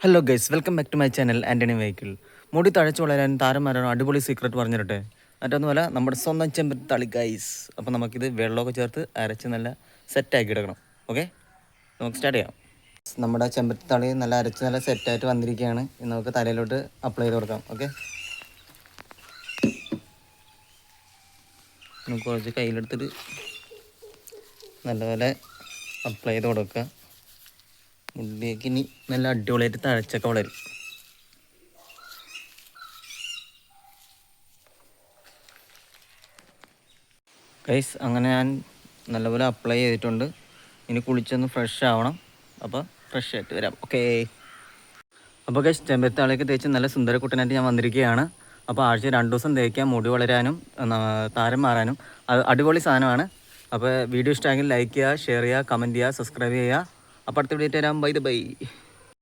Hello guys, welcome back to my channel Antony vehicle. മുടി തഴച്ചു വളരാൻ താരം വരാനോ അടിപൊളി സീക്രട്ട് പറഞ്ഞിട്ടെ. മറ്റൊന്നുമല്ല, നമ്മുടെ സ്വന്തം ചെമ്പരത്താളി ഗൈസ്. അപ്പോൾ നമുക്കിത് വെള്ളമൊക്കെ ചേർത്ത് അരച്ച് നല്ല സെറ്റാക്കി എടുക്കണം. ഓക്കെ, നമുക്ക് സ്റ്റാർട്ട് ചെയ്യാം. നമ്മുടെ ചെമ്പരത്താളി നല്ല അരച്ച് നല്ല സെറ്റായിട്ട് വന്നിരിക്കുകയാണ്. ഇനി നമുക്ക് തലയിലോട്ട് അപ്ലൈ ചെയ്ത് കൊടുക്കാം. ഓക്കെ, നമുക്ക് കുറച്ച് കയ്യിലെടുത്തിട്ട് നല്ലപോലെ അപ്ലൈ ചെയ്ത് കൊടുക്കുക. മുടിയേക്ക് ഇനി നല്ല അടിപൊളിയായിട്ട് തഴച്ചൊക്കെ വളരും. ഗൈസ്, അങ്ങനെ ഞാൻ നല്ലപോലെ അപ്ലൈ ചെയ്തിട്ടുണ്ട്. ഇനി കുളിച്ചൊന്ന് ഫ്രഷ് ആവണം. അപ്പോൾ ഫ്രഷ് ആയിട്ട് വരാം. ഓക്കേ. അപ്പോൾ ഗൈസ്, ചെമ്പരത്താളിയൊക്കെ തേച്ച് നല്ല സുന്ദരക്കുട്ടനായിട്ട് ഞാൻ വന്നിരിക്കുകയാണ്. അപ്പോൾ ആഴ്ച 2 ദിവസം തേക്കാം, മുടി വളരാനും താരം മാറാനും. അത് അടിപൊളി സാധനമാണ്. അപ്പോൾ വീഡിയോ ഇഷ്ടമായെങ്കിൽ ലൈക്ക് ചെയ്യുക, ഷെയർ ചെയ്യുക, കമൻറ്റ് ചെയ്യുക, സബ്സ്ക്രൈബ് ചെയ്യുക. അപ്പോൾ അടുത്ത വീഡിയോ തരാം. ബൈ.